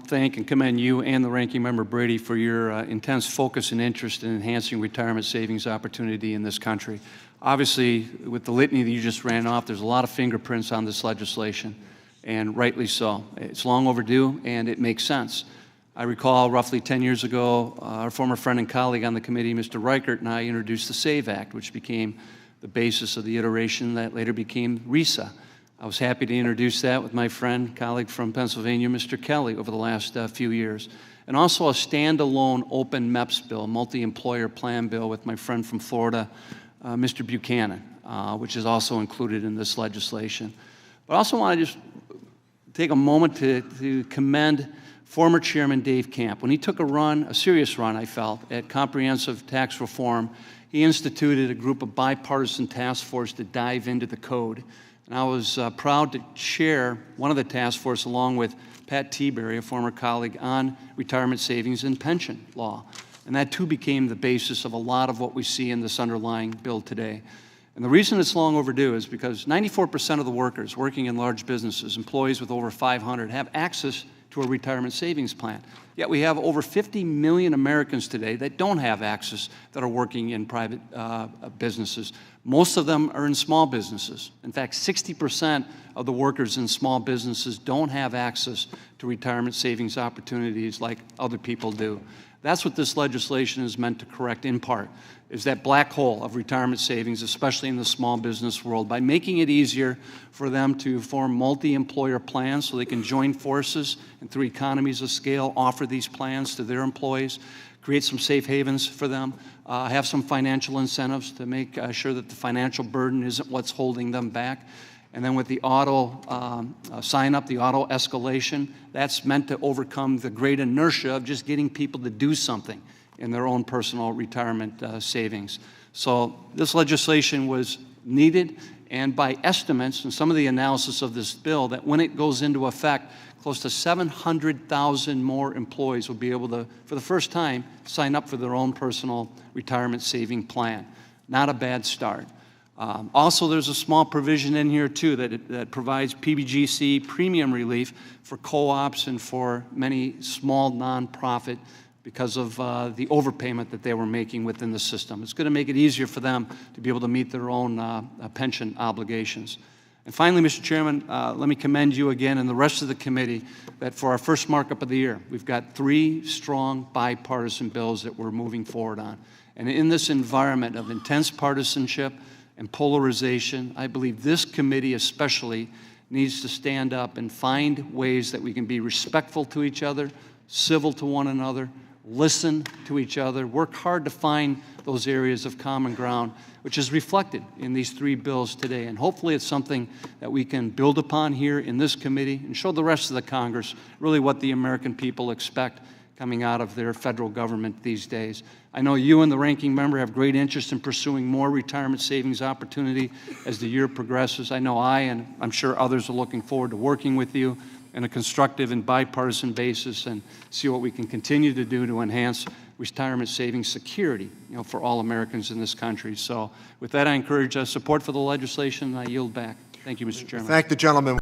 thank and commend you and the Ranking Member Brady for your intense focus and interest in enhancing retirement savings opportunity in this country. Obviously, with the litany that you just ran off, there's a lot of fingerprints on this legislation, and rightly so. It's long overdue, and it makes sense. I recall roughly 10 years ago, our former friend and colleague on the committee, Mr. Reichert, and I introduced the SAVE Act, which became the basis of the iteration that later became RISA. I was happy to introduce that with my friend, colleague from Pennsylvania, Mr. Kelly, over the last few years. And also a standalone open MEPS bill, multi-employer plan bill, with my friend from Florida, Mr. Buchanan, which is also included in this legislation. But I also want to just take a moment to commend former Chairman Dave Camp. When he took a serious run, I felt, at comprehensive tax reform, he instituted a group of bipartisan task force to dive into the code. And I was proud to chair one of the task force along with Pat Tiberi, a former colleague, on retirement savings and pension law. And that too became the basis of a lot of what we see in this underlying bill today. And the reason it's long overdue is because 94% of the workers working in large businesses, employees with over 500, have access to a retirement savings plan. Yet we have over 50 million Americans today that don't have access, that are working in private businesses. Most of them are in small businesses. In fact, 60% of the workers in small businesses don't have access to retirement savings opportunities like other people do. That's what this legislation is meant to correct in part, is that black hole of retirement savings, especially in the small business world, by making it easier for them to form multi-employer plans so they can join forces and through economies of scale offer these plans to their employees, create some safe havens for them, have some financial incentives to make sure that the financial burden isn't what's holding them back. And then with the auto sign-up, the auto escalation, that's meant to overcome the great inertia of just getting people to do something in their own personal retirement savings. So this legislation was needed, and by estimates and some of the analysis of this bill, that when it goes into effect, close to 700,000 more employees will be able to, for the first time, sign up for their own personal retirement saving plan. Not a bad start. Also, there's a small provision in here, too, that provides PBGC premium relief for co-ops and for many small nonprofit because of the overpayment that they were making within the system. It's going to make it easier for them to be able to meet their own pension obligations. And finally, Mr. Chairman, let me commend you again and the rest of the committee that for our first markup of the year, we've got 3 strong bipartisan bills that we're moving forward on. And in this environment of intense partisanship and polarization, I believe this committee especially needs to stand up and find ways that we can be respectful to each other, civil to one another, listen to each other, work hard to find those areas of common ground, which is reflected in these 3 bills today. And hopefully it's something that we can build upon here in this committee and show the rest of the Congress really what the American people expect coming out of their federal government these days. I know you and the ranking member have great interest in pursuing more retirement savings opportunity as the year progresses. I know I, and I'm sure others, are looking forward to working with you in a constructive and bipartisan basis and see what we can continue to do to enhance retirement savings security, for all Americans in this country. So with that, I encourage support for the legislation, and I yield back. Thank you, Mr. Chairman. Thank the gentleman.